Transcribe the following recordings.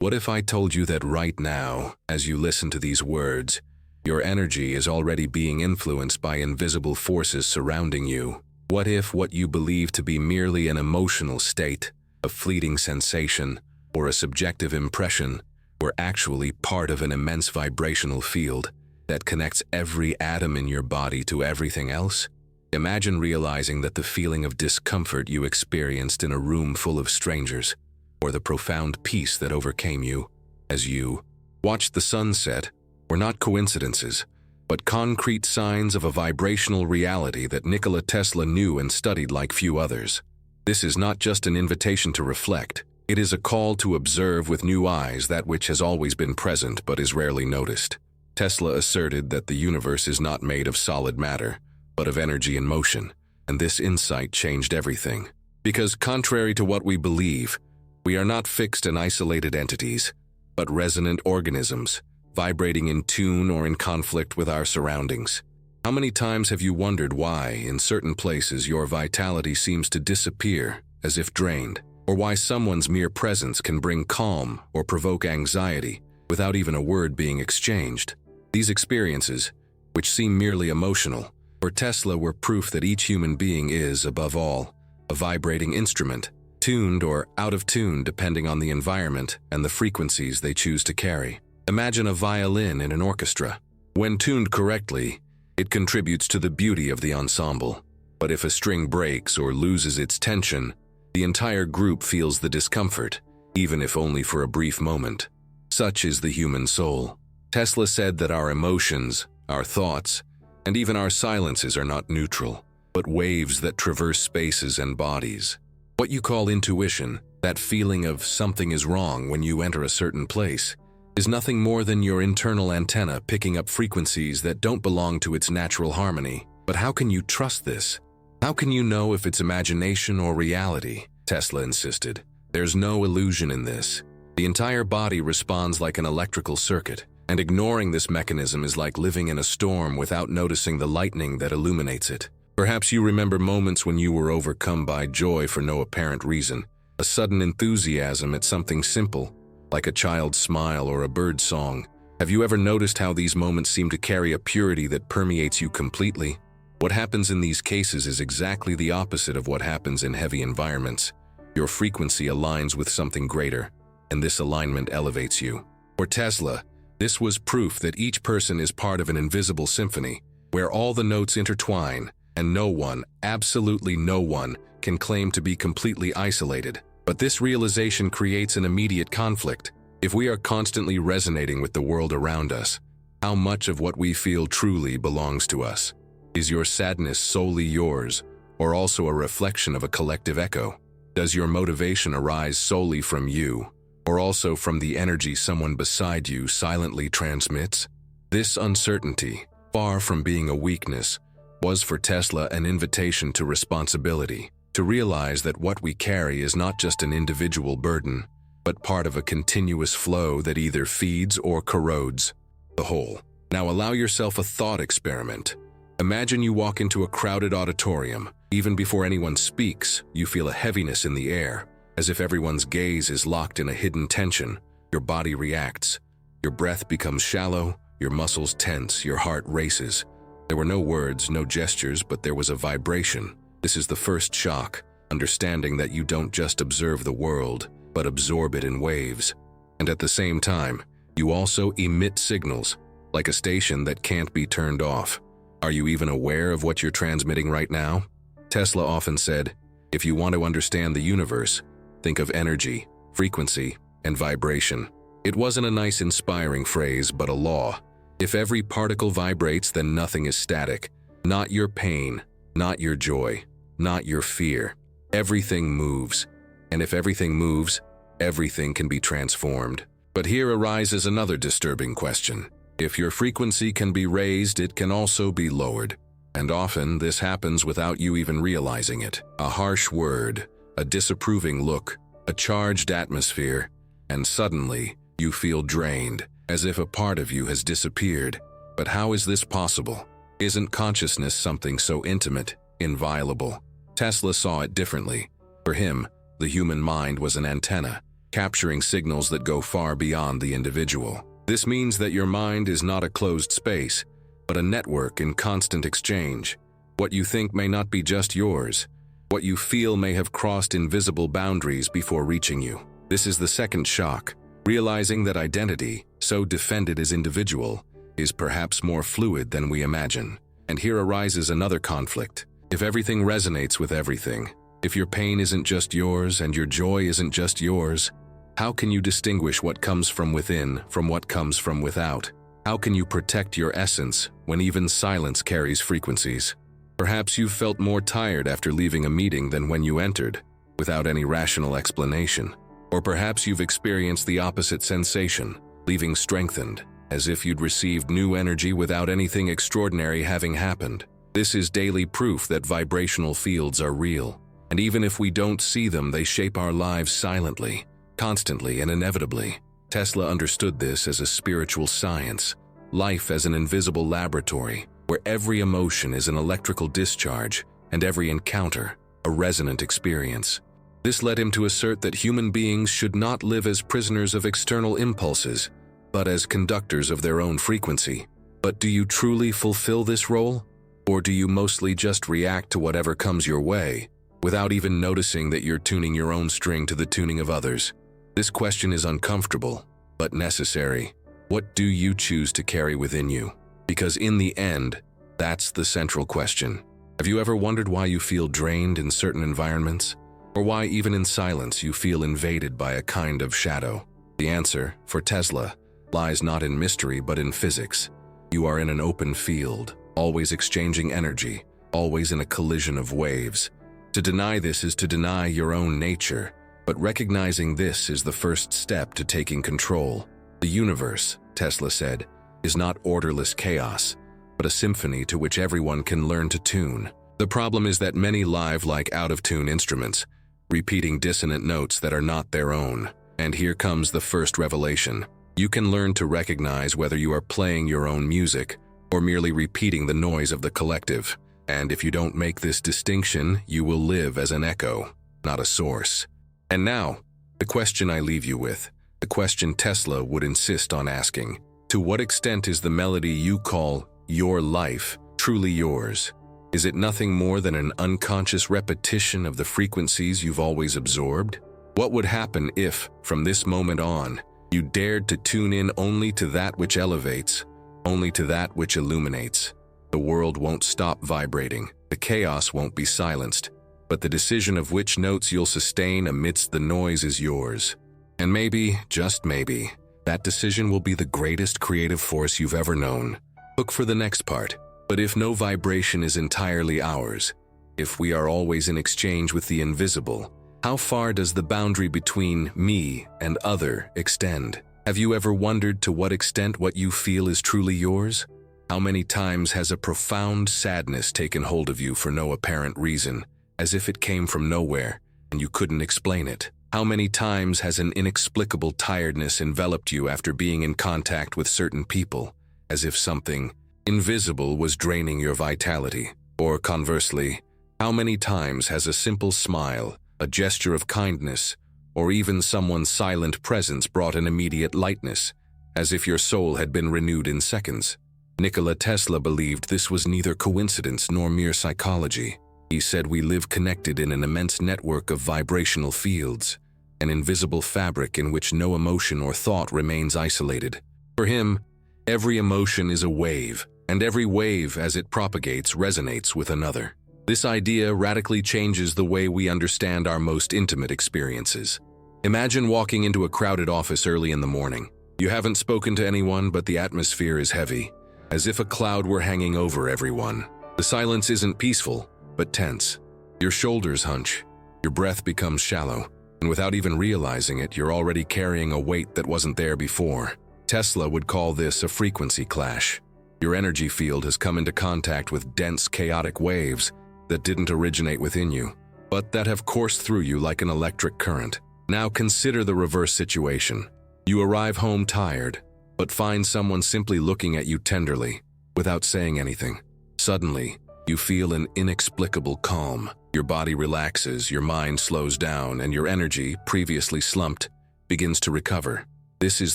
What if I told you that right now, as you listen to these words, your energy is already being influenced by invisible forces surrounding you? What if what you believe to be merely an emotional state, a fleeting sensation, or a subjective impression were actually part of an immense vibrational field that connects every atom in your body to everything else? Imagine realizing that the feeling of discomfort you experienced in a room full of strangers, or the profound peace that overcame you as you watched the sunset, were not coincidences, but concrete signs of a vibrational reality that Nikola Tesla knew and studied like few others. This is not just an invitation to reflect, it is a call to observe with new eyes that which has always been present but is rarely noticed. Tesla asserted that the universe is not made of solid matter, but of energy and motion, and this insight changed everything. Because contrary to what we believe, we are not fixed and isolated entities, but resonant organisms, vibrating in tune or in conflict with our surroundings. How many times have you wondered why, in certain places, your vitality seems to disappear, as if drained, or why someone's mere presence can bring calm or provoke anxiety without even a word being exchanged? These experiences, which seem merely emotional, for Tesla were proof that each human being is, above all, a vibrating instrument, tuned or out of tune depending on the environment and the frequencies they choose to carry. Imagine a violin in an orchestra. When tuned correctly, it contributes to the beauty of the ensemble. But if a string breaks or loses its tension, the entire group feels the discomfort, even if only for a brief moment. Such is the human soul. Tesla said that our emotions, our thoughts, and even our silences are not neutral, but waves that traverse spaces and bodies. What you call intuition, that feeling of something is wrong when you enter a certain place, is nothing more than your internal antenna picking up frequencies that don't belong to its natural harmony. But how can you trust this? How can you know if it's imagination or reality? Tesla insisted. There's no illusion in this. The entire body responds like an electrical circuit, and ignoring this mechanism is like living in a storm without noticing the lightning that illuminates it. Perhaps you remember moments when you were overcome by joy for no apparent reason, a sudden enthusiasm at something simple, like a child's smile or a bird's song. Have you ever noticed how these moments seem to carry a purity that permeates you completely? What happens in these cases is exactly the opposite of what happens in heavy environments. Your frequency aligns with something greater, and this alignment elevates you. For Tesla, this was proof that each person is part of an invisible symphony, where all the notes intertwine, and no one, absolutely no one, can claim to be completely isolated. But this realization creates an immediate conflict. If we are constantly resonating with the world around us, how much of what we feel truly belongs to us? Is your sadness solely yours, or also a reflection of a collective echo? Does your motivation arise solely from you, or also from the energy someone beside you silently transmits? This uncertainty, far from being a weakness, was for Tesla an invitation to responsibility, to realize that what we carry is not just an individual burden, but part of a continuous flow that either feeds or corrodes the whole. Now allow yourself a thought experiment. Imagine you walk into a crowded auditorium. Even before anyone speaks, you feel a heaviness in the air, as if everyone's gaze is locked in a hidden tension. Your body reacts. Your breath becomes shallow, your muscles tense, your heart races. There were no words, no gestures, but there was a vibration. This is the first shock, understanding that you don't just observe the world, but absorb it in waves. And at the same time, you also emit signals, like a station that can't be turned off. Are you even aware of what you're transmitting right now? Tesla often said, if you want to understand the universe, think of energy, frequency, and vibration. It wasn't a nice, inspiring phrase, but a law. If every particle vibrates, then nothing is static. Not your pain, not your joy, not your fear. Everything moves. And if everything moves, everything can be transformed. But here arises another disturbing question. If your frequency can be raised, it can also be lowered. And often this happens without you even realizing it. A harsh word, a disapproving look, a charged atmosphere, and suddenly you feel drained, as if a part of you has disappeared. But how is this possible? Isn't consciousness something so intimate, inviolable? Tesla saw it differently. For him, the human mind was an antenna. capturing signals that go far beyond the individual. This means that your mind is not a closed space, but a network in constant exchange. What you think may not be just yours. What you feel may have crossed invisible boundaries before reaching you. This is the second shock, realizing that identity, so defended as individual, is perhaps more fluid than we imagine. And here arises another conflict. If everything resonates with everything, if your pain isn't just yours and your joy isn't just yours, how can you distinguish what comes from within from what comes from without? How can you protect your essence when even silence carries frequencies? Perhaps you've felt more tired after leaving a meeting than when you entered, without any rational explanation. Or perhaps you've experienced the opposite sensation, leaving strengthened, as if you'd received new energy without anything extraordinary having happened. This is daily proof that vibrational fields are real. And even if we don't see them, they shape our lives silently, constantly, and inevitably. Tesla understood this as a spiritual science, life as an invisible laboratory, where every emotion is an electrical discharge and every encounter a resonant experience. This led him to assert that human beings should not live as prisoners of external impulses, but as conductors of their own frequency. But do you truly fulfill this role? Or do you mostly just react to whatever comes your way, without even noticing that you're tuning your own string to the tuning of others? This question is uncomfortable, but necessary. What do you choose to carry within you? Because in the end, that's the central question. Have you ever wondered why you feel drained in certain environments? Or why even in silence you feel invaded by a kind of shadow? The answer, for Tesla, lies not in mystery but in physics. You are in an open field, always exchanging energy, always in a collision of waves. To deny this is to deny your own nature, but recognizing this is the first step to taking control. The universe, Tesla said, is not orderless chaos, but a symphony to which everyone can learn to tune. The problem is that many live like out-of-tune instruments, repeating dissonant notes that are not their own. And here comes the first revelation. You can learn to recognize whether you are playing your own music or merely repeating the noise of the collective. And if you don't make this distinction, you will live as an echo, not a source. And now, the question I leave you with, the question Tesla would insist on asking. To what extent is the melody you call your life truly yours? Is it nothing more than an unconscious repetition of the frequencies you've always absorbed? What would happen if, from this moment on, you dared to tune in only to that which elevates, only to that which illuminates? The world won't stop vibrating, the chaos won't be silenced, but the decision of which notes you'll sustain amidst the noise is yours. And maybe, just maybe, that decision will be the greatest creative force you've ever known. Look for the next part. But if no vibration is entirely ours, if we are always in exchange with the invisible, how far does the boundary between me and other extend? Have you ever wondered to what extent what you feel is truly yours? How many times has a profound sadness taken hold of you for no apparent reason, as if it came from nowhere and you couldn't explain it? How many times has an inexplicable tiredness enveloped you after being in contact with certain people, as if something invisible was draining your vitality? Or conversely, how many times has a simple smile, a gesture of kindness, or even someone's silent presence brought an immediate lightness, as if your soul had been renewed in seconds? Nikola Tesla believed this was neither coincidence nor mere psychology. He said we live connected in an immense network of vibrational fields, an invisible fabric in which no emotion or thought remains isolated. For him, every emotion is a wave, and every wave, as it propagates, resonates with another. This idea radically changes the way we understand our most intimate experiences. Imagine walking into a crowded office early in the morning. You haven't spoken to anyone, but the atmosphere is heavy, as if a cloud were hanging over everyone. The silence isn't peaceful, but tense. Your shoulders hunch, your breath becomes shallow, and without even realizing it, you're already carrying a weight that wasn't there before. Tesla would call this a frequency clash. Your energy field has come into contact with dense, chaotic waves that didn't originate within you, but that have coursed through you like an electric current. Now consider the reverse situation. You arrive home tired, but find someone simply looking at you tenderly, without saying anything. Suddenly, you feel an inexplicable calm. Your body relaxes, your mind slows down, and your energy, previously slumped, begins to recover. This is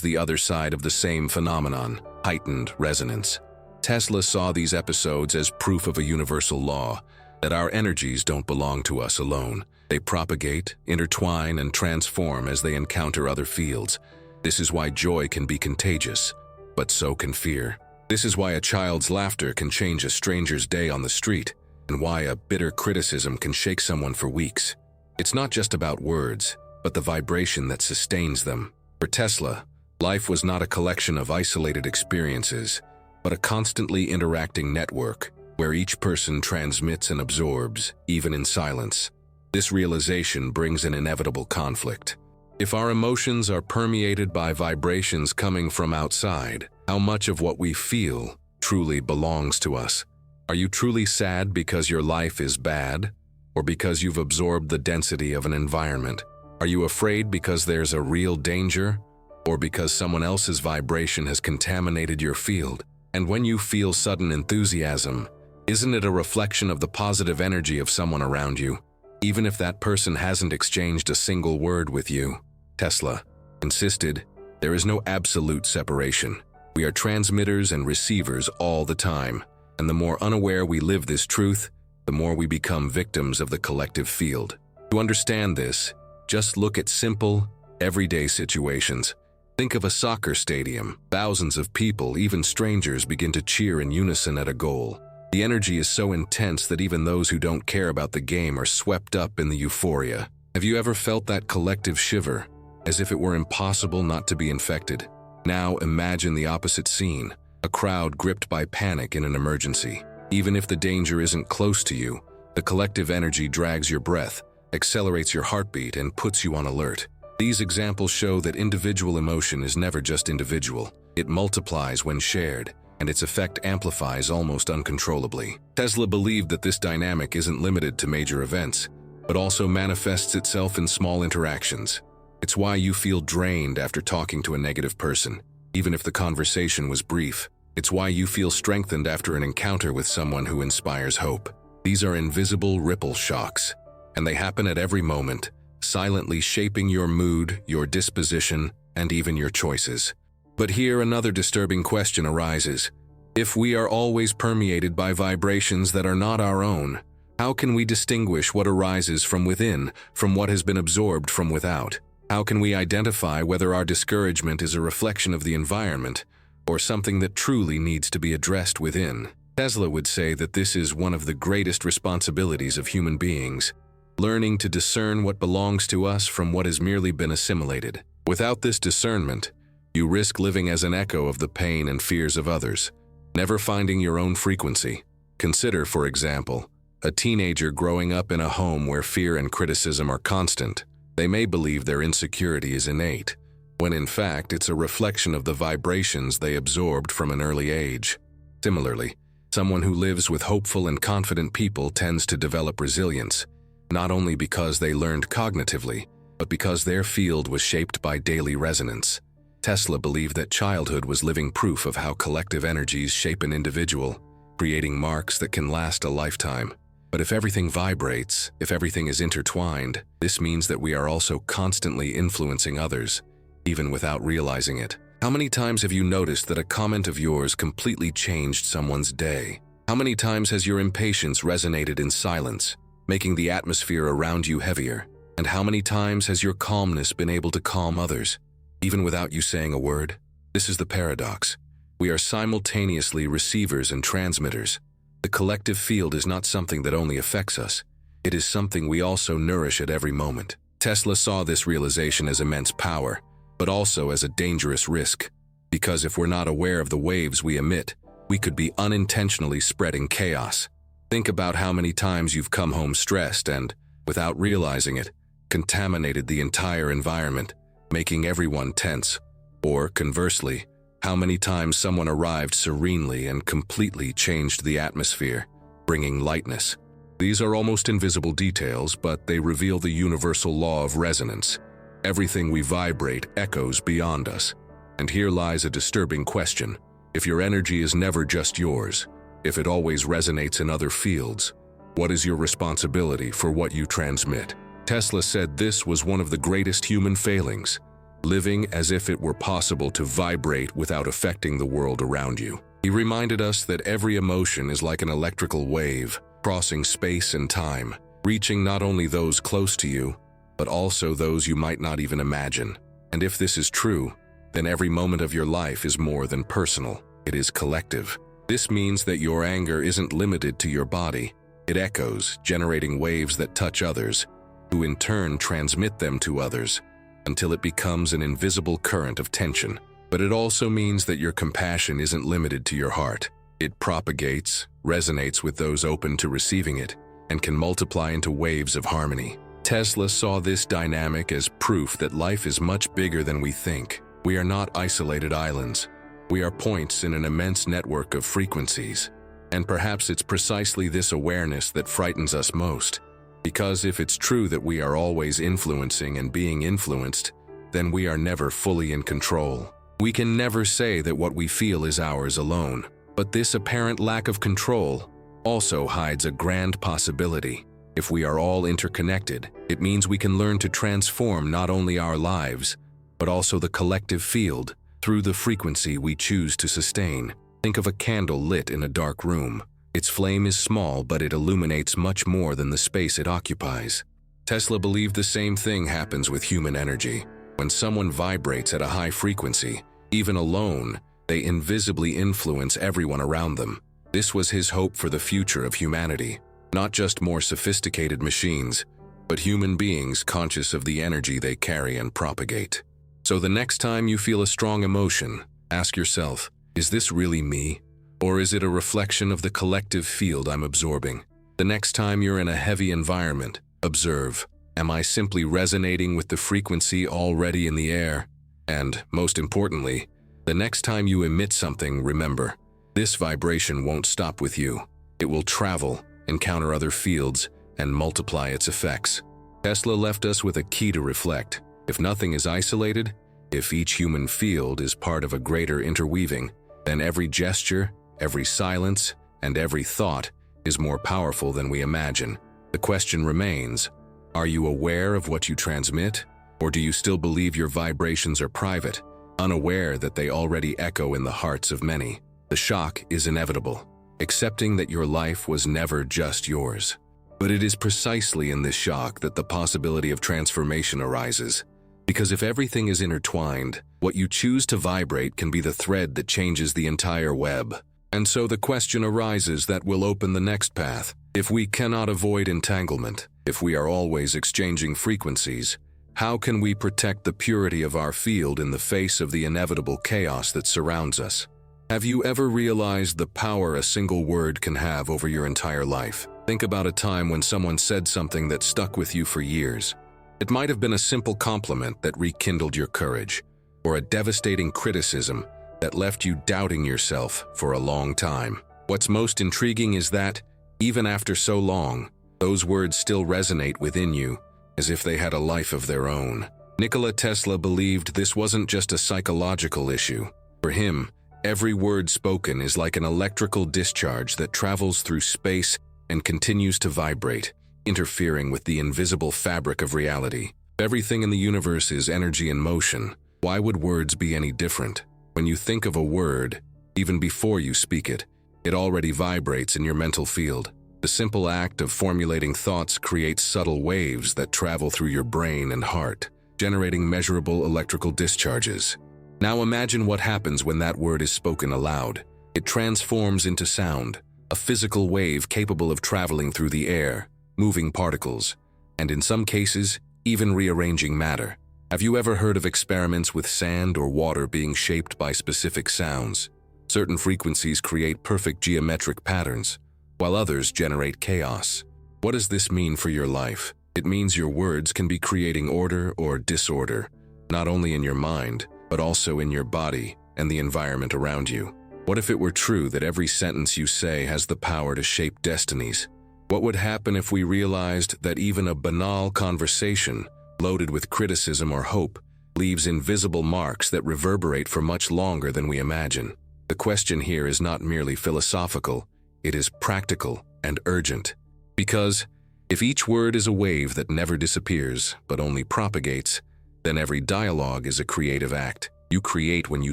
the other side of the same phenomenon, heightened resonance. Tesla saw these episodes as proof of a universal law, that our energies don't belong to us alone. They propagate, intertwine, and transform as they encounter other fields. This is why joy can be contagious, but so can fear. This is why a child's laughter can change a stranger's day on the street, and why a bitter criticism can shake someone for weeks. It's not just about words, but the vibration that sustains them. For Tesla, life was not a collection of isolated experiences, but a constantly interacting network where each person transmits and absorbs, even in silence. This realization brings an inevitable conflict. If our emotions are permeated by vibrations coming from outside, how much of what we feel truly belongs to us? Are you truly sad because your life is bad, or because you've absorbed the density of an environment? Are you afraid because there's a real danger, or because someone else's vibration has contaminated your field? And when you feel sudden enthusiasm, isn't it a reflection of the positive energy of someone around you, even if that person hasn't exchanged a single word with you? Tesla insisted, there is no absolute separation. We are transmitters and receivers all the time, and the more unaware we live this truth, the more we become victims of the collective field. To understand this, just look at simple, everyday situations. Think of a soccer stadium. Thousands of people, even strangers, begin to cheer in unison at a goal. The energy is so intense that even those who don't care about the game are swept up in the euphoria. Have you ever felt that collective shiver, as if it were impossible not to be infected? Now imagine the opposite scene, a crowd gripped by panic in an emergency. Even if the danger isn't close to you, the collective energy drags your breath, accelerates your heartbeat, and puts you on alert. These examples show that individual emotion is never just individual. It multiplies when shared, and its effect amplifies almost uncontrollably. Tesla believed that this dynamic isn't limited to major events, but also manifests itself in small interactions. It's why you feel drained after talking to a negative person, even if the conversation was brief. It's why you feel strengthened after an encounter with someone who inspires hope. These are invisible ripple shocks, and they happen at every moment, silently shaping your mood, your disposition, and even your choices. But here another disturbing question arises. If we are always permeated by vibrations that are not our own, how can we distinguish what arises from within from what has been absorbed from without? How can we identify whether our discouragement is a reflection of the environment or something that truly needs to be addressed within? Tesla would say that this is one of the greatest responsibilities of human beings, learning to discern what belongs to us from what has merely been assimilated. Without this discernment, you risk living as an echo of the pain and fears of others, never finding your own frequency. Consider, for example, a teenager growing up in a home where fear and criticism are constant. They may believe their insecurity is innate, when in fact it's a reflection of the vibrations they absorbed from an early age. Similarly, someone who lives with hopeful and confident people tends to develop resilience, not only because they learned cognitively, but because their field was shaped by daily resonance. Tesla believed that childhood was living proof of how collective energies shape an individual, creating marks that can last a lifetime. But if everything vibrates, if everything is intertwined, this means that we are also constantly influencing others, even without realizing it. How many times have you noticed that a comment of yours completely changed someone's day? How many times has your impatience resonated in silence, making the atmosphere around you heavier? And how many times has your calmness been able to calm others, even without you saying a word? This is the paradox. We are simultaneously receivers and transmitters. The collective field is not something that only affects us. It is something we also nourish at every moment. Tesla saw this realization as immense power, but also as a dangerous risk. Because if we're not aware of the waves we emit, we could be unintentionally spreading chaos. Think about how many times you've come home stressed and, without realizing it, contaminated the entire environment, making everyone tense. Or, conversely, how many times someone arrived serenely and completely changed the atmosphere, bringing lightness. These are almost invisible details, but they reveal the universal law of resonance. Everything we vibrate echoes beyond us. And here lies a disturbing question. If your energy is never just yours, if it always resonates in other fields, what is your responsibility for what you transmit? Tesla said this was one of the greatest human failings. living as if it were possible to vibrate without affecting the world around you. He reminded us that every emotion is like an electrical wave, crossing space and time, reaching not only those close to you, but also those you might not even imagine. And if this is true, then every moment of your life is more than personal, it is collective. This means that your anger isn't limited to your body. It echoes, generating waves that touch others, who in turn transmit them to others, until it becomes an invisible current of tension. But it also means that your compassion isn't limited to your heart. It propagates, resonates with those open to receiving it, and can multiply into waves of harmony. Tesla saw this dynamic as proof that life is much bigger than we think. We are not isolated islands. We are points in an immense network of frequencies. And perhaps it's precisely this awareness that frightens us most. Because if it's true that we are always influencing and being influenced, then we are never fully in control. We can never say that what we feel is ours alone. But this apparent lack of control also hides a grand possibility. If we are all interconnected, it means we can learn to transform not only our lives, but also the collective field through the frequency we choose to sustain. Think of a candle lit in a dark room. Its flame is small, but it illuminates much more than the space it occupies. Tesla believed the same thing happens with human energy. When someone vibrates at a high frequency, even alone, they invisibly influence everyone around them. This was his hope for the future of humanity. Not just more sophisticated machines, but human beings conscious of the energy they carry and propagate. So the next time you feel a strong emotion, ask yourself, is this really me? Or is it a reflection of the collective field I'm absorbing? The next time you're in a heavy environment, observe, am I simply resonating with the frequency already in the air? And, most importantly, the next time you emit something, remember, this vibration won't stop with you. It will travel, encounter other fields, and multiply its effects. Tesla left us with a key to reflect. If nothing is isolated, if each human field is part of a greater interweaving, then every gesture, every silence, and every thought is more powerful than we imagine. The question remains, are you aware of what you transmit? Or do you still believe your vibrations are private, unaware that they already echo in the hearts of many? The shock is inevitable, accepting that your life was never just yours. But it is precisely in this shock that the possibility of transformation arises. Because if everything is intertwined, what you choose to vibrate can be the thread that changes the entire web. And so the question arises that will open the next path. If we cannot avoid entanglement, if we are always exchanging frequencies, how can we protect the purity of our field in the face of the inevitable chaos that surrounds us? Have you ever realized the power a single word can have over your entire life? Think about a time when someone said something that stuck with you for years. It might have been a simple compliment that rekindled your courage, or a devastating criticism that left you doubting yourself for a long time. What's most intriguing is that, even after so long, those words still resonate within you, as if they had a life of their own. Nikola Tesla believed this wasn't just a psychological issue. For him, every word spoken is like an electrical discharge that travels through space and continues to vibrate, interfering with the invisible fabric of reality. Everything in the universe is energy in motion. Why would words be any different? When you think of a word, even before you speak it, it already vibrates in your mental field. The simple act of formulating thoughts creates subtle waves that travel through your brain and heart, generating measurable electrical discharges. Now imagine what happens when that word is spoken aloud. It transforms into sound, a physical wave capable of traveling through the air, moving particles, and in some cases, even rearranging matter. Have you ever heard of experiments with sand or water being shaped by specific sounds? Certain frequencies create perfect geometric patterns, while others generate chaos. What does this mean for your life? It means your words can be creating order or disorder, not only in your mind, but also in your body and the environment around you. What if it were true that every sentence you say has the power to shape destinies? What would happen if we realized that even a banal conversation, loaded with criticism or hope, leaves invisible marks that reverberate for much longer than we imagine? The question here is not merely philosophical, it is practical and urgent. Because if each word is a wave that never disappears, but only propagates, then every dialogue is a creative act. You create when you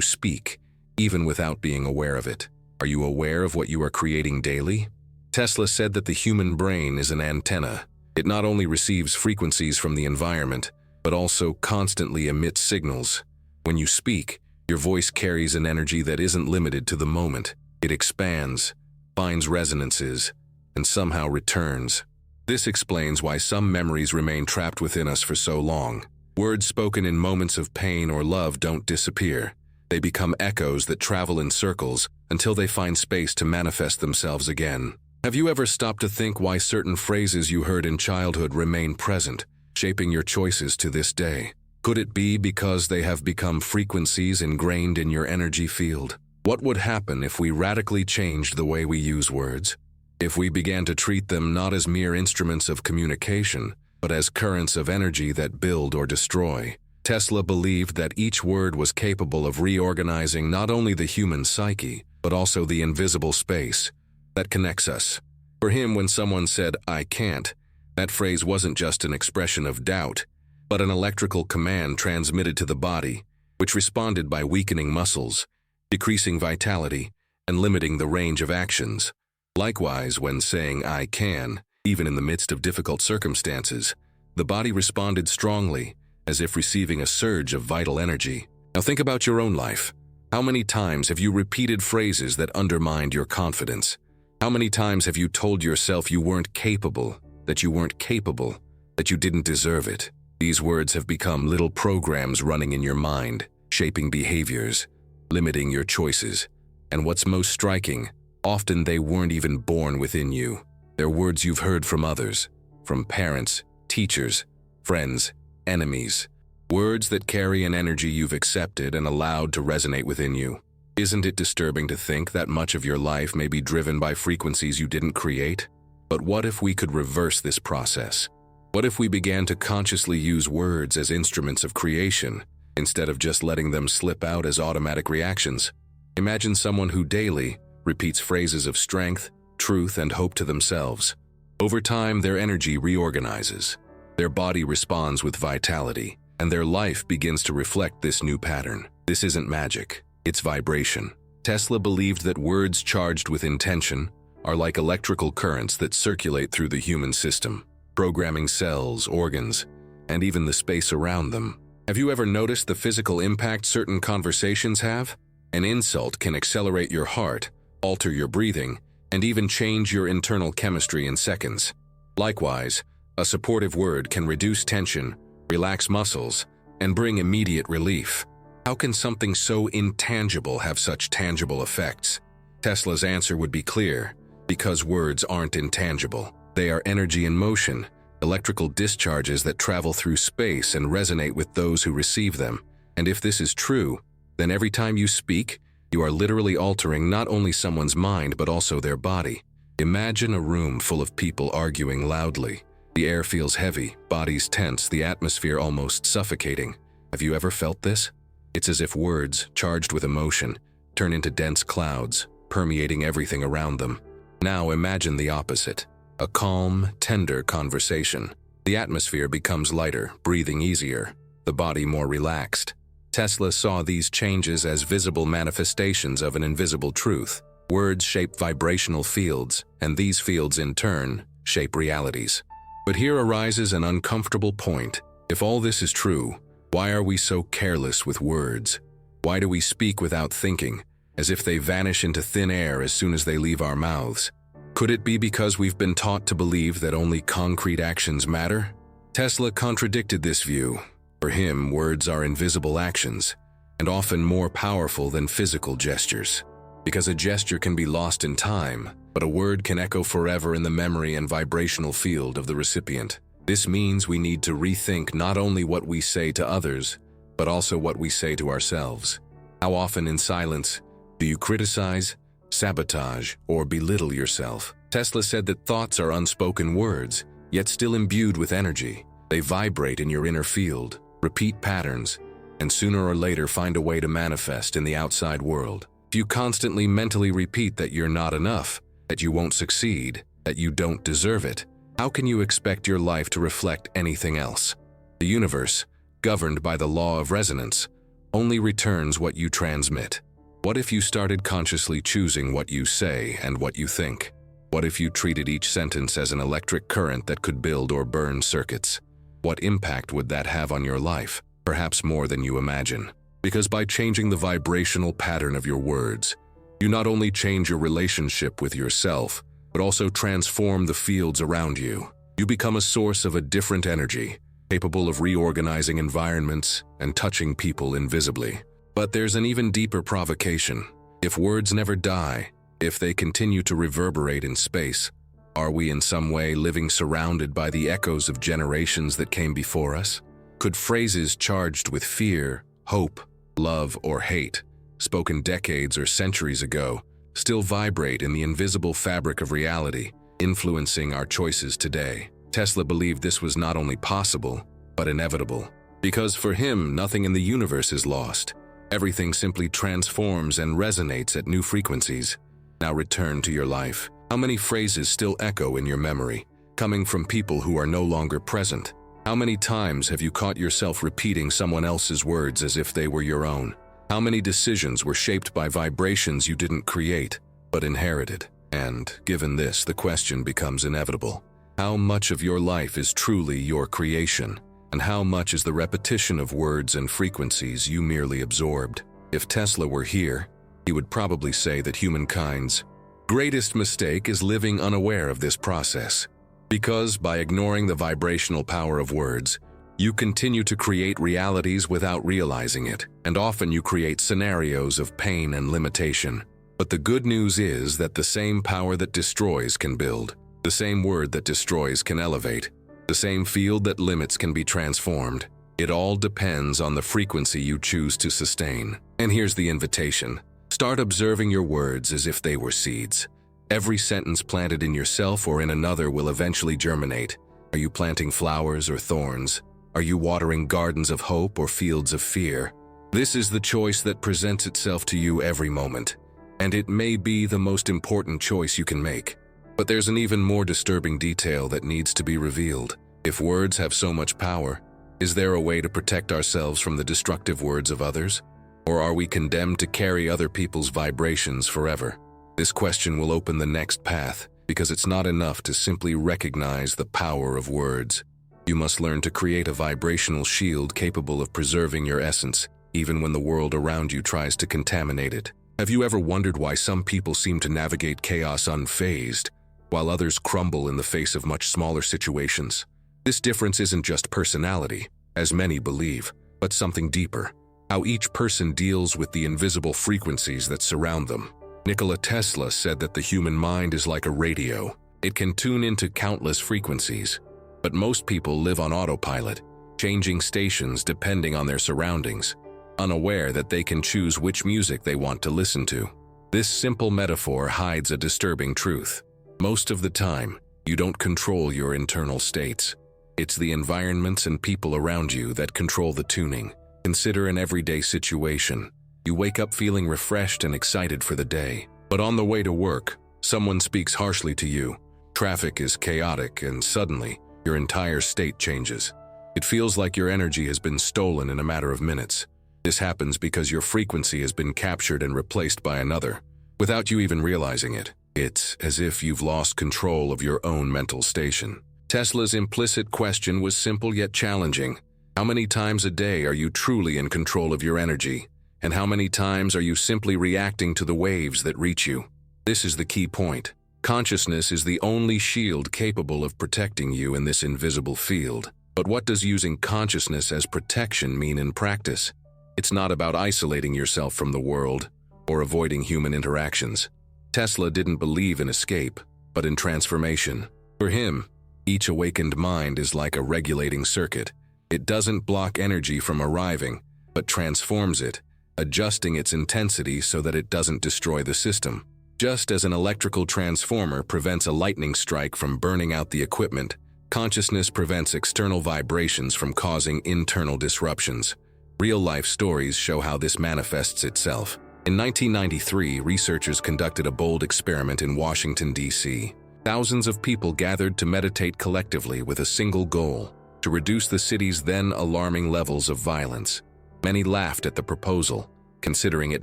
speak, even without being aware of it. Are you aware of what you are creating daily? Tesla said that the human brain is an antenna. It not only receives frequencies from the environment, but also constantly emits signals. When you speak, your voice carries an energy that isn't limited to the moment. It expands, finds resonances, and somehow returns. This explains why some memories remain trapped within us for so long. Words spoken in moments of pain or love don't disappear. They become echoes that travel in circles until they find space to manifest themselves again. Have you ever stopped to think why certain phrases you heard in childhood remain present, shaping your choices to this day? Could it be because they have become frequencies ingrained in your energy field? What would happen if we radically changed the way we use words? If we began to treat them not as mere instruments of communication, but as currents of energy that build or destroy? Tesla believed that each word was capable of reorganizing not only the human psyche, but also the invisible space that connects us. For him, when someone said, "I can't," that phrase wasn't just an expression of doubt, but an electrical command transmitted to the body, which responded by weakening muscles, decreasing vitality, and limiting the range of actions. Likewise, when saying "I can," even in the midst of difficult circumstances, the body responded strongly, as if receiving a surge of vital energy. Now think about your own life. How many times have you repeated phrases that undermined your confidence? How many times have you told yourself you weren't capable, that you weren't capable, that you didn't deserve it? These words have become little programs running in your mind, shaping behaviors, limiting your choices. And what's most striking, often they weren't even born within you. They're words you've heard from others, from parents, teachers, friends, enemies. Words that carry an energy you've accepted and allowed to resonate within you. Isn't it disturbing to think that much of your life may be driven by frequencies you didn't create? But what if we could reverse this process? What if we began to consciously use words as instruments of creation, instead of just letting them slip out as automatic reactions? Imagine someone who daily repeats phrases of strength, truth, and hope to themselves. Over time, their energy reorganizes. Their body responds with vitality, and their life begins to reflect this new pattern. This isn't magic, it's vibration. Tesla believed that words charged with intention are like electrical currents that circulate through the human system, programming cells, organs, and even the space around them. Have you ever noticed the physical impact certain conversations have? An insult can accelerate your heart, alter your breathing, and even change your internal chemistry in seconds. Likewise, a supportive word can reduce tension, relax muscles, and bring immediate relief. How can something so intangible have such tangible effects? Tesla's answer would be clear: because words aren't intangible. They are energy in motion, electrical discharges that travel through space and resonate with those who receive them. And if this is true, then every time you speak, you are literally altering not only someone's mind but also their body. Imagine a room full of people arguing loudly. The air feels heavy, bodies tense, the atmosphere almost suffocating. Have you ever felt this? It's as if words, charged with emotion, turn into dense clouds, permeating everything around them. Now imagine the opposite. A calm, tender conversation. The atmosphere becomes lighter, breathing easier, the body more relaxed. Tesla saw these changes as visible manifestations of an invisible truth. Words shape vibrational fields, and these fields in turn shape realities. But here arises an uncomfortable point. If all this is true, why are we so careless with words? Why do we speak without thinking, as if they vanish into thin air as soon as they leave our mouths? Could it be because we've been taught to believe that only concrete actions matter? Tesla contradicted this view. For him, words are invisible actions, and often more powerful than physical gestures. Because a gesture can be lost in time, but a word can echo forever in the memory and vibrational field of the recipient. This means we need to rethink not only what we say to others, but also what we say to ourselves. How often in silence do you criticize, sabotage, or belittle yourself? Tesla said that thoughts are unspoken words, yet still imbued with energy. They vibrate in your inner field, repeat patterns, and sooner or later find a way to manifest in the outside world. If you constantly mentally repeat that you're not enough, that you won't succeed, that you don't deserve it, how can you expect your life to reflect anything else? The universe, governed by the law of resonance, only returns what you transmit. What if you started consciously choosing what you say and what you think? What if you treated each sentence as an electric current that could build or burn circuits? What impact would that have on your life? Perhaps more than you imagine. Because by changing the vibrational pattern of your words, you not only change your relationship with yourself, but also transform the fields around you. You become a source of a different energy, capable of reorganizing environments and touching people invisibly. But there's an even deeper provocation. If words never die, if they continue to reverberate in space, are we in some way living surrounded by the echoes of generations that came before us? Could phrases charged with fear, hope, love, or hate, spoken decades or centuries ago, still vibrate in the invisible fabric of reality, influencing our choices today? Tesla believed this was not only possible, but inevitable. Because for him, nothing in the universe is lost. Everything simply transforms and resonates at new frequencies. Now return to your life. How many phrases still echo in your memory, coming from people who are no longer present? How many times have you caught yourself repeating someone else's words as if they were your own? How many decisions were shaped by vibrations you didn't create, but inherited? And, given this, the question becomes inevitable. How much of your life is truly your creation? And how much is the repetition of words and frequencies you merely absorbed? If Tesla were here, he would probably say that humankind's greatest mistake is living unaware of this process. Because by ignoring the vibrational power of words, you continue to create realities without realizing it, and often you create scenarios of pain and limitation. But the good news is that the same power that destroys can build. The same word that destroys can elevate. The same field that limits can be transformed. It all depends on the frequency you choose to sustain. And here's the invitation. Start observing your words as if they were seeds. Every sentence planted in yourself or in another will eventually germinate. Are you planting flowers or thorns? Are you watering gardens of hope or fields of fear? This is the choice that presents itself to you every moment. And it may be the most important choice you can make. But there's an even more disturbing detail that needs to be revealed. If words have so much power, is there a way to protect ourselves from the destructive words of others? Or are we condemned to carry other people's vibrations forever? This question will open the next path, because it's not enough to simply recognize the power of words. You must learn to create a vibrational shield capable of preserving your essence, even when the world around you tries to contaminate it. Have you ever wondered why some people seem to navigate chaos unfazed, while others crumble in the face of much smaller situations? This difference isn't just personality, as many believe, but something deeper. How each person deals with the invisible frequencies that surround them. Nikola Tesla said that the human mind is like a radio. It can tune into countless frequencies. But most people live on autopilot, changing stations depending on their surroundings, unaware that they can choose which music they want to listen to. This simple metaphor hides a disturbing truth. Most of the time, you don't control your internal states. It's the environments and people around you that control the tuning. Consider an everyday situation. You wake up feeling refreshed and excited for the day. But on the way to work, someone speaks harshly to you. Traffic is chaotic, and suddenly, your entire state changes. It feels like your energy has been stolen in a matter of minutes. This happens because your frequency has been captured and replaced by another, without you even realizing it. It's as if you've lost control of your own mental station. Tesla's implicit question was simple yet challenging. How many times a day are you truly in control of your energy? And how many times are you simply reacting to the waves that reach you? This is the key point. Consciousness is the only shield capable of protecting you in this invisible field. But what does using consciousness as protection mean in practice? It's not about isolating yourself from the world or avoiding human interactions. Tesla didn't believe in escape, but in transformation. For him, each awakened mind is like a regulating circuit. It doesn't block energy from arriving, but transforms it, adjusting its intensity so that it doesn't destroy the system. Just as an electrical transformer prevents a lightning strike from burning out the equipment, consciousness prevents external vibrations from causing internal disruptions. Real-life stories show how this manifests itself. In 1993, researchers conducted a bold experiment in Washington, D.C. Thousands of people gathered to meditate collectively with a single goal: to reduce the city's then alarming levels of violence. Many laughed at the proposal, considering it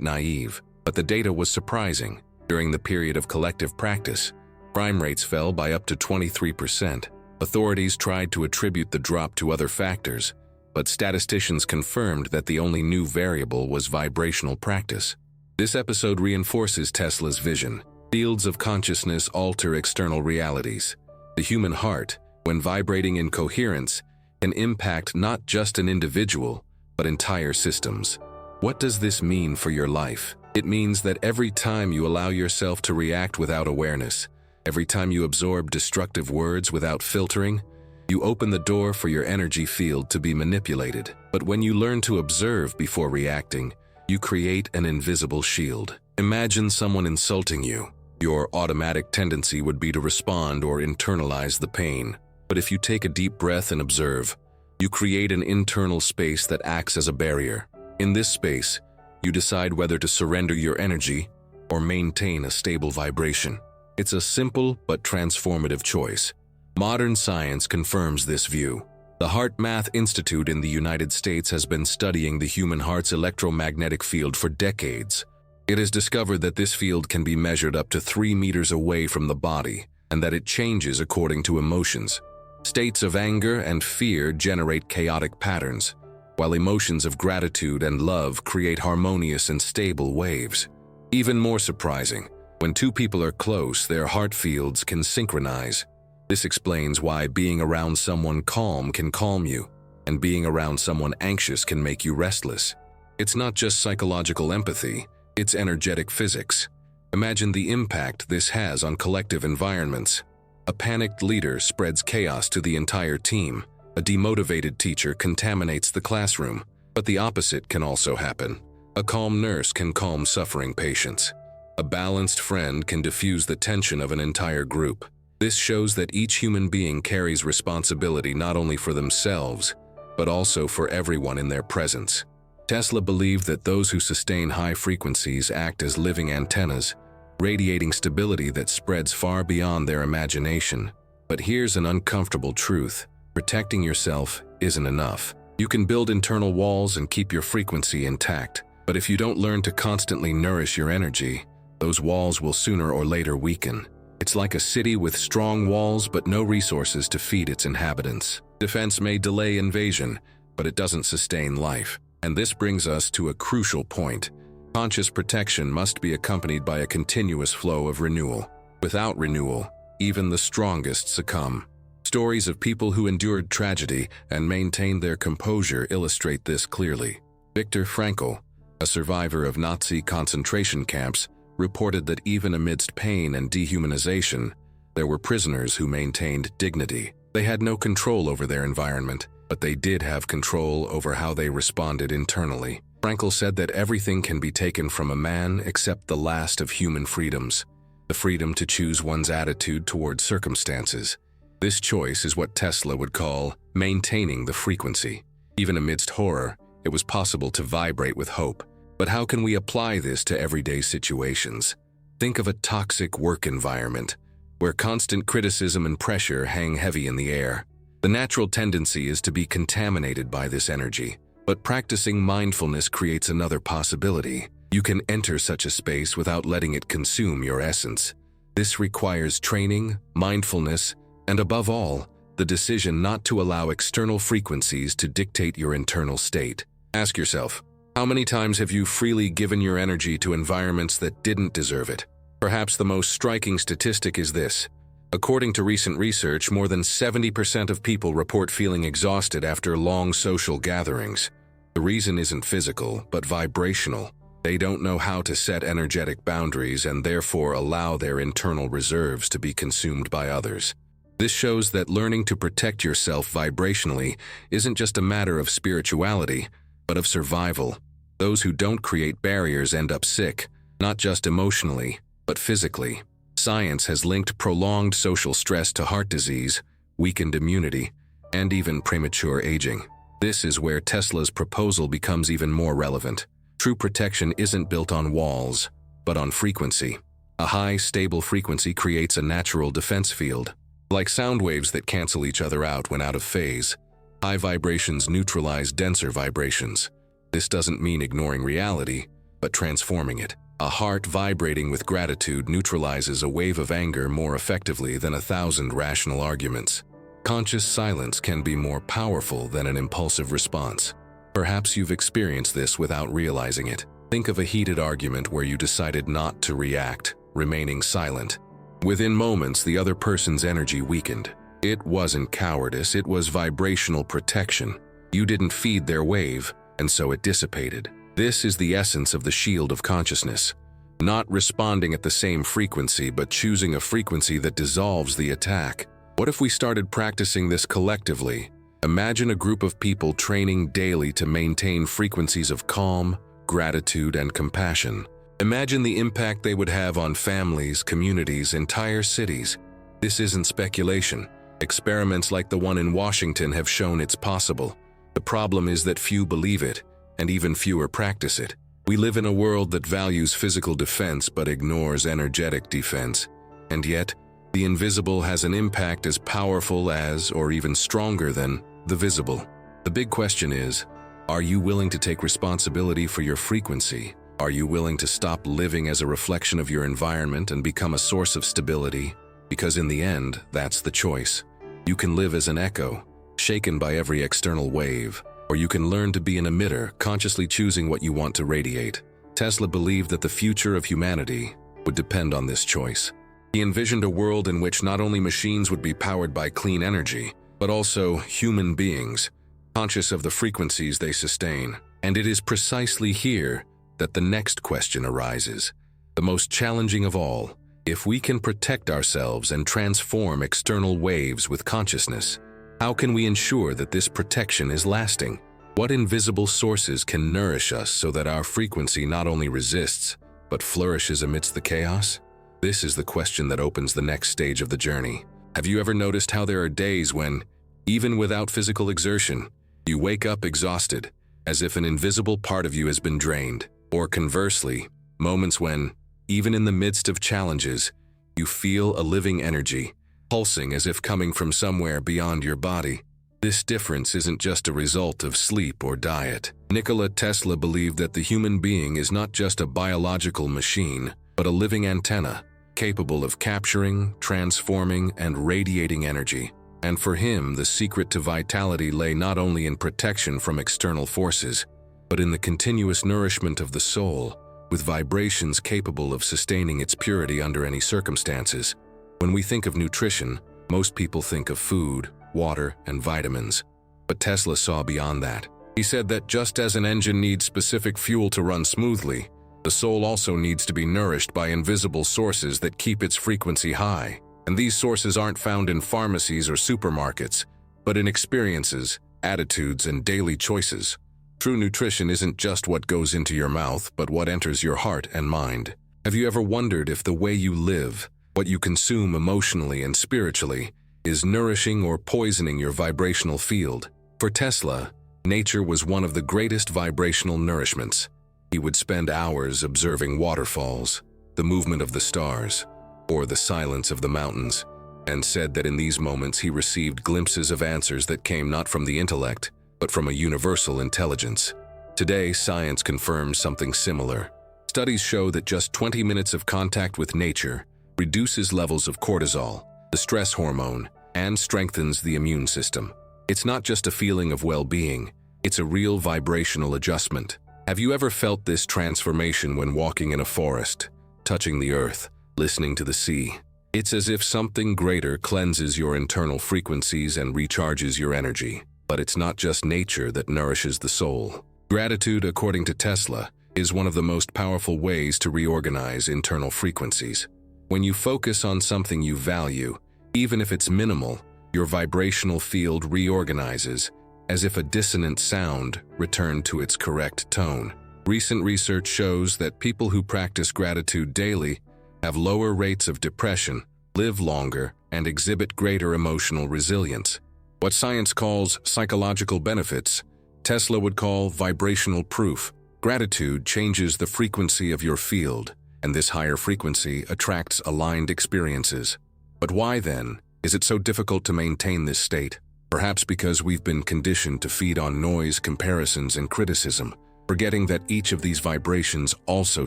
naive, but the data was surprising. During the period of collective practice, crime rates fell by up to 23%. Authorities tried to attribute the drop to other factors, but statisticians confirmed that the only new variable was vibrational practice. This episode reinforces Tesla's vision. Fields of consciousness alter external realities. The human heart, when vibrating in coherence, can impact not just an individual, but entire systems. What does this mean for your life? It means that every time you allow yourself to react without awareness, every time you absorb destructive words without filtering, you open the door for your energy field to be manipulated. But when you learn to observe before reacting, you create an invisible shield. Imagine someone insulting you. Your automatic tendency would be to respond or internalize the pain. But if you take a deep breath and observe, you create an internal space that acts as a barrier. In this space, you decide whether to surrender your energy or maintain a stable vibration. It's a simple but transformative choice. Modern science confirms this view. The Heart Math Institute in the United States has been studying the human heart's electromagnetic field for decades. It has discovered that this field can be measured up to 3 meters away from the body, and that it changes according to emotions. States of anger and fear generate chaotic patterns, while emotions of gratitude and love create harmonious and stable waves. Even more surprising, when two people are close, their heart fields can synchronize. This explains why being around someone calm can calm you, and being around someone anxious can make you restless. It's not just psychological empathy, it's energetic physics. Imagine the impact this has on collective environments. A panicked leader spreads chaos to the entire team. A demotivated teacher contaminates the classroom. But the opposite can also happen. A calm nurse can calm suffering patients. A balanced friend can diffuse the tension of an entire group. This shows that each human being carries responsibility not only for themselves, but also for everyone in their presence. Tesla believed that those who sustain high frequencies act as living antennas, radiating stability that spreads far beyond their imagination. But here's an uncomfortable truth. Protecting yourself isn't enough. You can build internal walls and keep your frequency intact, but if you don't learn to constantly nourish your energy, those walls will sooner or later weaken. It's like a city with strong walls but no resources to feed its inhabitants. Defense may delay invasion, but it doesn't sustain life. And this brings us to a crucial point. Conscious protection must be accompanied by a continuous flow of renewal. Without renewal, even the strongest succumb. Stories of people who endured tragedy and maintained their composure illustrate this clearly. Viktor Frankl, a survivor of Nazi concentration camps, reported that even amidst pain and dehumanization, there were prisoners who maintained dignity. They had no control over their environment, but they did have control over how they responded internally. Frankl said that everything can be taken from a man except the last of human freedoms, the freedom to choose one's attitude towards circumstances. This choice is what Tesla would call maintaining the frequency. Even amidst horror, it was possible to vibrate with hope. But how can we apply this to everyday situations? Think of a toxic work environment, where constant criticism and pressure hang heavy in the air. The natural tendency is to be contaminated by this energy, but practicing mindfulness creates another possibility. You can enter such a space without letting it consume your essence. This requires training, mindfulness, and above all, the decision not to allow external frequencies to dictate your internal state. Ask yourself, how many times have you freely given your energy to environments that didn't deserve it? Perhaps the most striking statistic is this. According to recent research, more than 70% of people report feeling exhausted after long social gatherings. The reason isn't physical, but vibrational. They don't know how to set energetic boundaries and therefore allow their internal reserves to be consumed by others. This shows that learning to protect yourself vibrationally isn't just a matter of spirituality, but of survival. Those who don't create barriers end up sick, not just emotionally, but physically. Science has linked prolonged social stress to heart disease, weakened immunity, and even premature aging. This is where Tesla's proposal becomes even more relevant. True protection isn't built on walls, but on frequency. A high, stable frequency creates a natural defense field. Like sound waves that cancel each other out when out of phase, High vibrations neutralize denser vibrations. This doesn't mean ignoring reality, but transforming it. A heart vibrating with gratitude neutralizes a wave of anger more effectively than 1,000 rational arguments. Conscious silence can be more powerful than an impulsive response. Perhaps you've experienced this without realizing it. Think of a heated argument where you decided not to react, remaining silent. Within moments, the other person's energy weakened. It wasn't cowardice, it was vibrational protection. You didn't feed their wave, and so it dissipated. This is the essence of the shield of consciousness. Not responding at the same frequency, but choosing a frequency that dissolves the attack. What if we started practicing this collectively? Imagine a group of people training daily to maintain frequencies of calm, gratitude, and compassion. Imagine the impact they would have on families, communities, entire cities. This isn't speculation. Experiments like the one in Washington have shown it's possible. The problem is that few believe it, and even fewer practice it. We live in a world that values physical defense but ignores energetic defense. And yet, the invisible has an impact as powerful as, or even stronger than, the visible. The big question is, are you willing to take responsibility for your frequency? Are you willing to stop living as a reflection of your environment and become a source of stability? Because in the end, that's the choice. You can live as an echo, shaken by every external wave, or you can learn to be an emitter, consciously choosing what you want to radiate. Tesla believed that the future of humanity would depend on this choice. He envisioned a world in which not only machines would be powered by clean energy, but also human beings, conscious of the frequencies they sustain. And it is precisely here that the next question arises, the most challenging of all. If we can protect ourselves and transform external waves with consciousness, how can we ensure that this protection is lasting? What invisible sources can nourish us so that our frequency not only resists, but flourishes amidst the chaos? This is the question that opens the next stage of the journey. Have you ever noticed how there are days when, even without physical exertion, you wake up exhausted, as if an invisible part of you has been drained? Or conversely, moments when, even in the midst of challenges, you feel a living energy, pulsing as if coming from somewhere beyond your body. This difference isn't just a result of sleep or diet. Nikola Tesla believed that the human being is not just a biological machine, but a living antenna, capable of capturing, transforming, and radiating energy. And for him, the secret to vitality lay not only in protection from external forces, but in the continuous nourishment of the soul, with vibrations capable of sustaining its purity under any circumstances. When we think of nutrition, most people think of food, water, and vitamins. But Tesla saw beyond that. He said that just as an engine needs specific fuel to run smoothly, the soul also needs to be nourished by invisible sources that keep its frequency high. And these sources aren't found in pharmacies or supermarkets, but in experiences, attitudes, and daily choices. True nutrition isn't just what goes into your mouth, but what enters your heart and mind. Have you ever wondered if the way you live, what you consume emotionally and spiritually, is nourishing or poisoning your vibrational field? For Tesla, nature was one of the greatest vibrational nourishments. He would spend hours observing waterfalls, the movement of the stars, or the silence of the mountains, and said that in these moments he received glimpses of answers that came not from the intellect, but from a universal intelligence. Today, science confirms something similar. Studies show that just 20 minutes of contact with nature reduces levels of cortisol, the stress hormone, and strengthens the immune system. It's not just a feeling of well-being, it's a real vibrational adjustment. Have you ever felt this transformation when walking in a forest, touching the earth, listening to the sea? It's as if something greater cleanses your internal frequencies and recharges your energy. But it's not just nature that nourishes the soul. Gratitude, according to Tesla, is one of the most powerful ways to reorganize internal frequencies. When you focus on something you value, even if it's minimal, your vibrational field reorganizes, as if a dissonant sound returned to its correct tone. Recent research shows that people who practice gratitude daily have lower rates of depression, live longer, and exhibit greater emotional resilience. What science calls psychological benefits, Tesla would call vibrational proof. Gratitude changes the frequency of your field, and this higher frequency attracts aligned experiences. But why then is it so difficult to maintain this state? Perhaps because we've been conditioned to feed on noise, comparisons, and criticism, forgetting that each of these vibrations also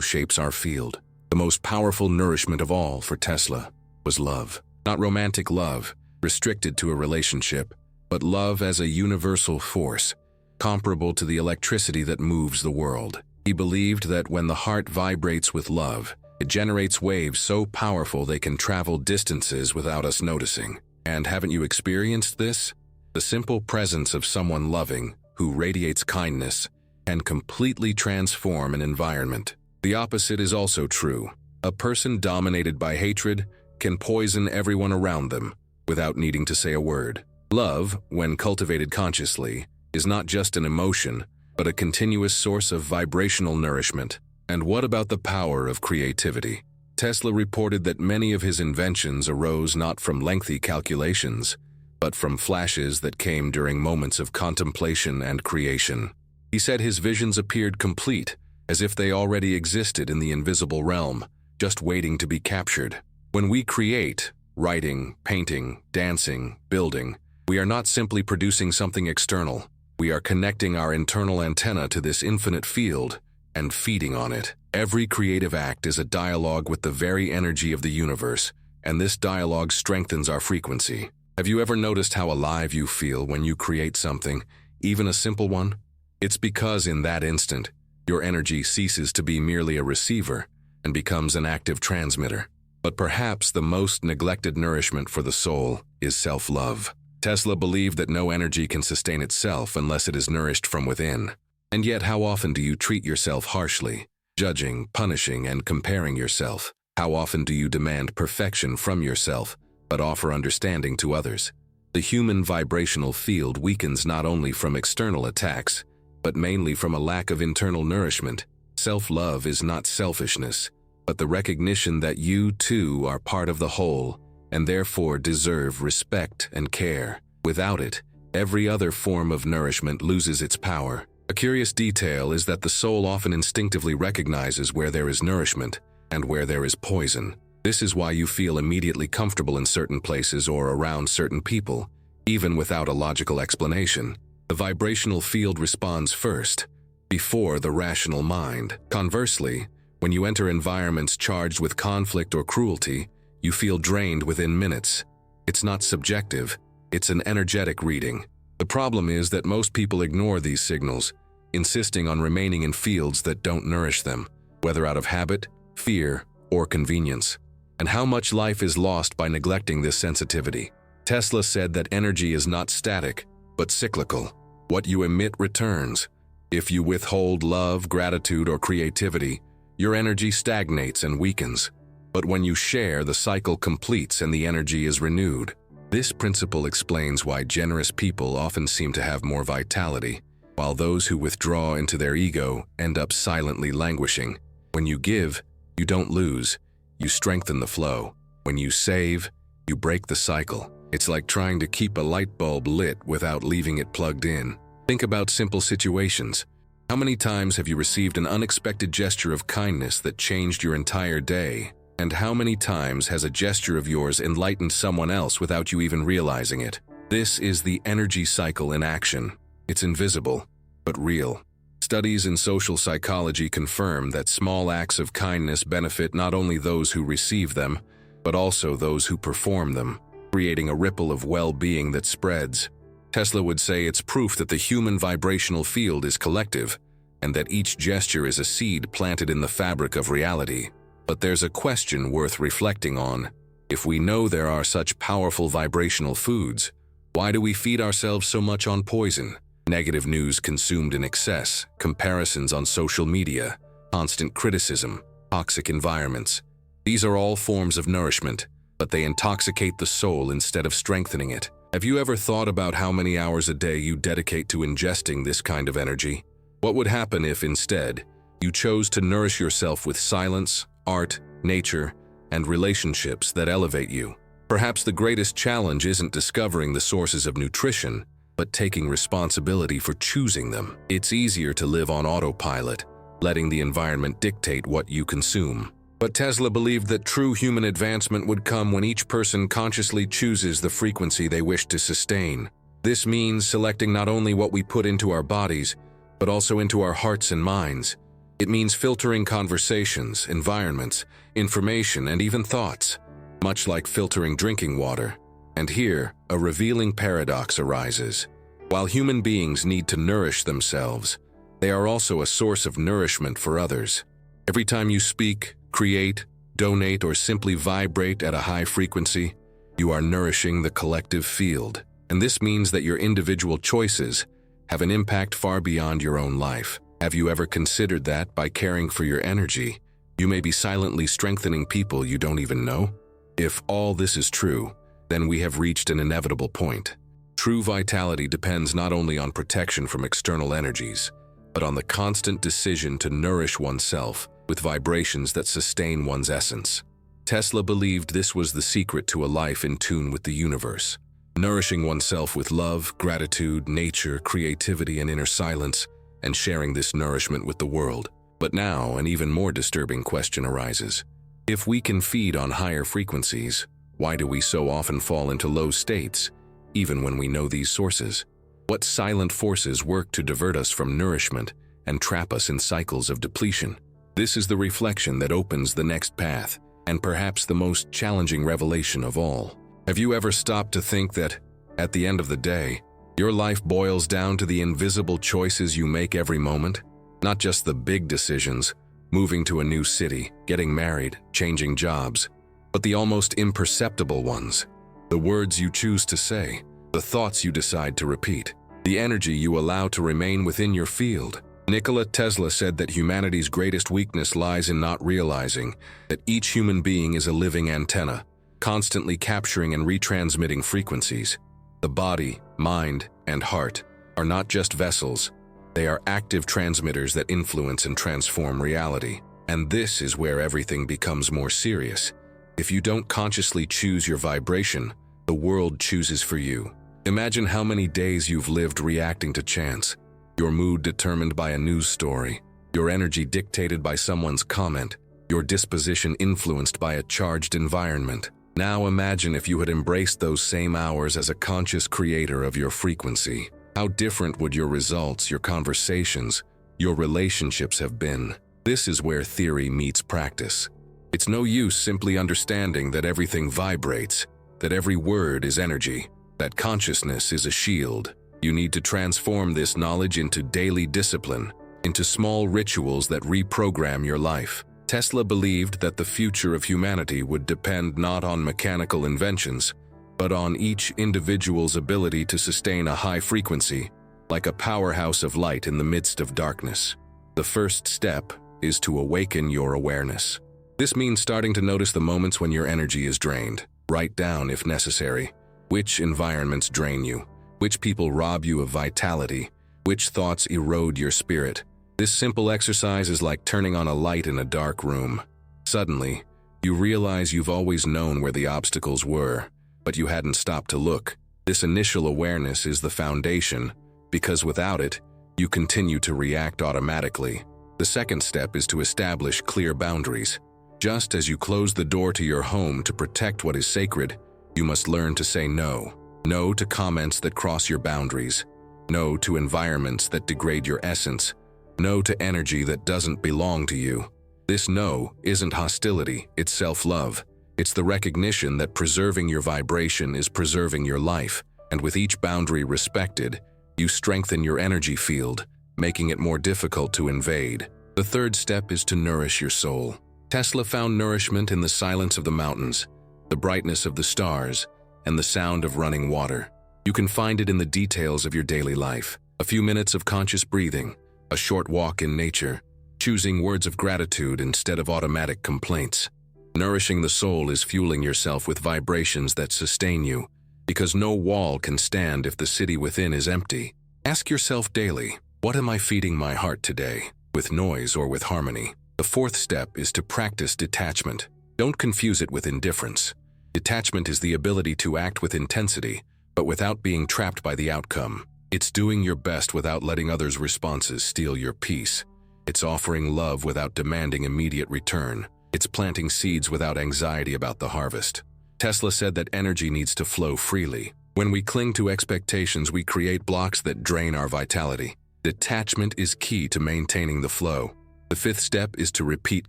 shapes our field. The most powerful nourishment of all for Tesla was love. Not romantic love, restricted to a relationship, but love as a universal force, comparable to the electricity that moves the world. He believed that when the heart vibrates with love, it generates waves so powerful they can travel distances without us noticing. And haven't you experienced this? The simple presence of someone loving, who radiates kindness, can completely transform an environment. The opposite is also true. A person dominated by hatred can poison everyone around them without needing to say a word. Love, when cultivated consciously, is not just an emotion, but a continuous source of vibrational nourishment. And what about the power of creativity? Tesla reported that many of his inventions arose not from lengthy calculations, but from flashes that came during moments of contemplation and creation. He said his visions appeared complete, as if they already existed in the invisible realm, just waiting to be captured. When we create, writing, painting, dancing, building, we are not simply producing something external. We are connecting our internal antenna to this infinite field and feeding on it. Every creative act is a dialogue with the very energy of the universe, and this dialogue strengthens our frequency. Have you ever noticed how alive you feel when you create something, even a simple one? It's because in that instant, your energy ceases to be merely a receiver and becomes an active transmitter. But perhaps the most neglected nourishment for the soul is self-love. Tesla believed that no energy can sustain itself unless it is nourished from within. And yet, how often do you treat yourself harshly, judging, punishing, and comparing yourself? How often do you demand perfection from yourself, but offer understanding to others? The human vibrational field weakens not only from external attacks, but mainly from a lack of internal nourishment. Self-love is not selfishness, but the recognition that you too are part of the whole, and therefore deserve respect and care. Without it, every other form of nourishment loses its power. A curious detail is that the soul often instinctively recognizes where there is nourishment and where there is poison. This is why you feel immediately comfortable in certain places or around certain people, even without a logical explanation. The vibrational field responds first, before the rational mind. Conversely, when you enter environments charged with conflict or cruelty, you feel drained within minutes. It's not subjective, it's an energetic reading. The problem is that most people ignore these signals, insisting on remaining in fields that don't nourish them, whether out of habit, fear, or convenience. And how much life is lost by neglecting this sensitivity. Tesla said that energy is not static, but cyclical. What you emit returns. If you withhold love, gratitude, or creativity, your energy stagnates and weakens. But when you share, the cycle completes and the energy is renewed. This principle explains why generous people often seem to have more vitality, while those who withdraw into their ego end up silently languishing. When you give, you don't lose, you strengthen the flow. When you save, you break the cycle. It's like trying to keep a light bulb lit without leaving it plugged in. Think about simple situations. How many times have you received an unexpected gesture of kindness that changed your entire day? And how many times has a gesture of yours enlightened someone else without you even realizing it? This is the energy cycle in action. It's invisible, but real. Studies in social psychology confirm that small acts of kindness benefit not only those who receive them, but also those who perform them, creating a ripple of well-being that spreads. Tesla would say it's proof that the human vibrational field is collective, and that each gesture is a seed planted in the fabric of reality. But there's a question worth reflecting on. If we know there are such powerful vibrational foods, why do we feed ourselves so much on poison? Negative news consumed in excess, comparisons on social media, constant criticism, toxic environments. These are all forms of nourishment, but they intoxicate the soul instead of strengthening it. Have you ever thought about how many hours a day you dedicate to ingesting this kind of energy? What would happen if, instead, you chose to nourish yourself with silence, art, nature, and relationships that elevate you? Perhaps the greatest challenge isn't discovering the sources of nutrition, but taking responsibility for choosing them. It's easier to live on autopilot, letting the environment dictate what you consume. But Tesla believed that true human advancement would come when each person consciously chooses the frequency they wish to sustain. This means selecting not only what we put into our bodies, but also into our hearts and minds. It means filtering conversations, environments, information, and even thoughts, much like filtering drinking water. And here, a revealing paradox arises. While human beings need to nourish themselves, they are also a source of nourishment for others. Every time you speak, create, donate, or simply vibrate at a high frequency, you are nourishing the collective field. And this means that your individual choices have an impact far beyond your own life. Have you ever considered that by caring for your energy, you may be silently strengthening people you don't even know? If all this is true, then we have reached an inevitable point. True vitality depends not only on protection from external energies, but on the constant decision to nourish oneself with vibrations that sustain one's essence. Tesla believed this was the secret to a life in tune with the universe. Nourishing oneself with love, gratitude, nature, creativity, and inner silence, and sharing this nourishment with the world. But now, an even more disturbing question arises. If we can feed on higher frequencies, why do we so often fall into low states, even when we know these sources? What silent forces work to divert us from nourishment and trap us in cycles of depletion? This is the reflection that opens the next path, and perhaps the most challenging revelation of all. Have you ever stopped to think that, at the end of the day, your life boils down to the invisible choices you make every moment? Not just the big decisions, moving to a new city, getting married, changing jobs, but the almost imperceptible ones. The words you choose to say, the thoughts you decide to repeat, the energy you allow to remain within your field. Nikola Tesla said that humanity's greatest weakness lies in not realizing that each human being is a living antenna, constantly capturing and retransmitting frequencies. The body, mind, and heart are not just vessels, they are active transmitters that influence and transform reality. And this is where everything becomes more serious. If you don't consciously choose your vibration, the world chooses for you. Imagine how many days you've lived reacting to chance, your mood determined by a news story, your energy dictated by someone's comment, your disposition influenced by a charged environment. Now imagine if you had embraced those same hours as a conscious creator of your frequency. How different would your results, your conversations, your relationships have been? This is where theory meets practice. It's no use simply understanding that everything vibrates, that every word is energy, that consciousness is a shield. You need to transform this knowledge into daily discipline, into small rituals that reprogram your life. Tesla believed that the future of humanity would depend not on mechanical inventions, but on each individual's ability to sustain a high frequency, like a powerhouse of light in the midst of darkness. The first step is to awaken your awareness. This means starting to notice the moments when your energy is drained. Write down, if necessary, which environments drain you, which people rob you of vitality, which thoughts erode your spirit. This simple exercise is like turning on a light in a dark room. Suddenly, you realize you've always known where the obstacles were, but you hadn't stopped to look. This initial awareness is the foundation, because without it, you continue to react automatically. The second step is to establish clear boundaries. Just as you close the door to your home to protect what is sacred, you must learn to say no. No to comments that cross your boundaries. No to environments that degrade your essence. No to energy that doesn't belong to you. This no isn't hostility, it's self-love. It's the recognition that preserving your vibration is preserving your life, and with each boundary respected, you strengthen your energy field, making it more difficult to invade. The third step is to nourish your soul. Tesla found nourishment in the silence of the mountains, the brightness of the stars, and the sound of running water. You can find it in the details of your daily life. A few minutes of conscious breathing, a short walk in nature, choosing words of gratitude instead of automatic complaints. Nourishing the soul is fueling yourself with vibrations that sustain you, because no wall can stand if the city within is empty. Ask yourself daily, what am I feeding my heart today, with noise or with harmony? The fourth step is to practice detachment. Don't confuse it with indifference. Detachment is the ability to act with intensity, but without being trapped by the outcome. It's doing your best without letting others' responses steal your peace. It's offering love without demanding immediate return. It's planting seeds without anxiety about the harvest. Tesla said that energy needs to flow freely, When we cling to expectations, we create blocks that drain our vitality. Detachment is key to maintaining the flow. The fifth step is to repeat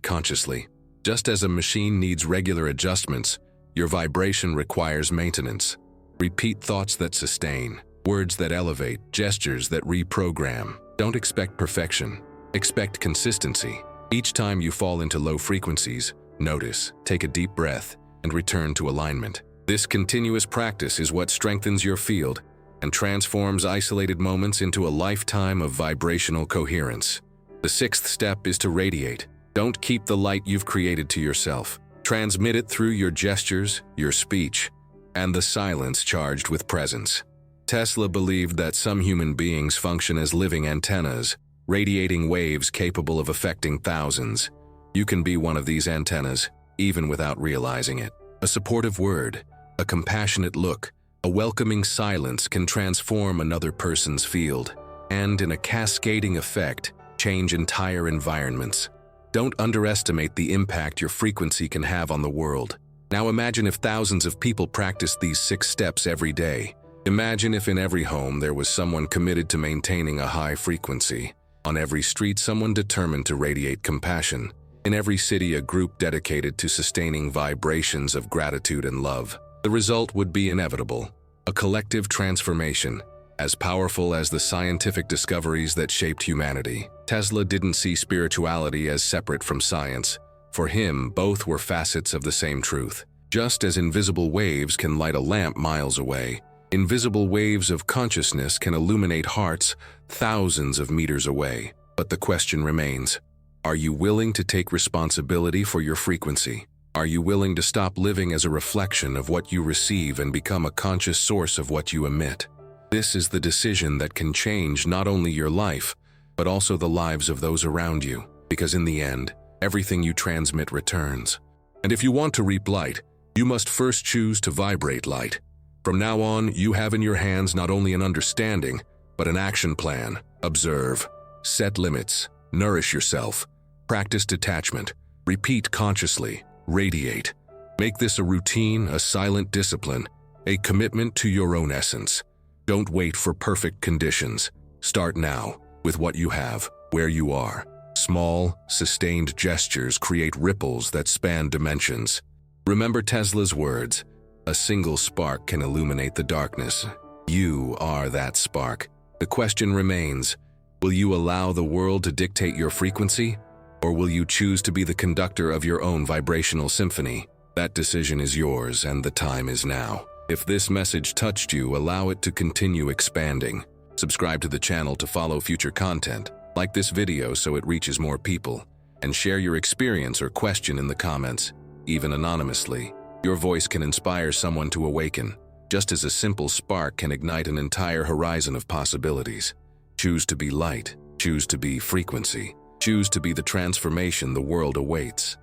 consciously. Just as a machine needs regular adjustments, your vibration requires maintenance. Repeat thoughts that sustain, words that elevate, gestures that reprogram. Don't expect perfection. Expect consistency. Each time you fall into low frequencies, notice, take a deep breath, and return to alignment. This continuous practice is what strengthens your field and transforms isolated moments into a lifetime of vibrational coherence. The sixth step is to radiate. Don't keep the light you've created to yourself. Transmit it through your gestures, your speech, and the silence charged with presence. Tesla believed that some human beings function as living antennas, radiating waves capable of affecting thousands. You can be one of these antennas, even without realizing it. A supportive word, a compassionate look, a welcoming silence can transform another person's field, and in a cascading effect, change entire environments. Don't underestimate the impact your frequency can have on the world. Now imagine if thousands of people practiced these 6 steps every day. Imagine if in every home there was someone committed to maintaining a high frequency. On every street, someone determined to radiate compassion. In every city, a group dedicated to sustaining vibrations of gratitude and love. The result would be inevitable. A collective transformation, as powerful as the scientific discoveries that shaped humanity. Tesla didn't see spirituality as separate from science. For him, both were facets of the same truth. Just as invisible waves can light a lamp miles away, invisible waves of consciousness can illuminate hearts thousands of meters away. But the question remains, are you willing to take responsibility for your frequency? Are you willing to stop living as a reflection of what you receive and become a conscious source of what you emit? This is the decision that can change not only your life, but also the lives of those around you. Because in the end, everything you transmit returns. And if you want to reap light, you must first choose to vibrate light. From now on, you have in your hands not only an understanding, but an action plan. Observe, set limits, nourish yourself, practice detachment, repeat consciously, radiate. Make this a routine, a silent discipline, a commitment to your own essence. Don't wait for perfect conditions. Start now, with what you have, where you are. Small, sustained gestures create ripples that span dimensions. Remember Tesla's words, a single spark can illuminate the darkness. You are that spark. The question remains, will you allow the world to dictate your frequency? Or will you choose to be the conductor of your own vibrational symphony? That decision is yours, and the time is now. If this message touched you, allow it to continue expanding. Subscribe to the channel to follow future content. Like this video so it reaches more people. And share your experience or question in the comments, even anonymously. Your voice can inspire someone to awaken, just as a simple spark can ignite an entire horizon of possibilities. Choose to be light. Choose to be frequency. Choose to be the transformation the world awaits.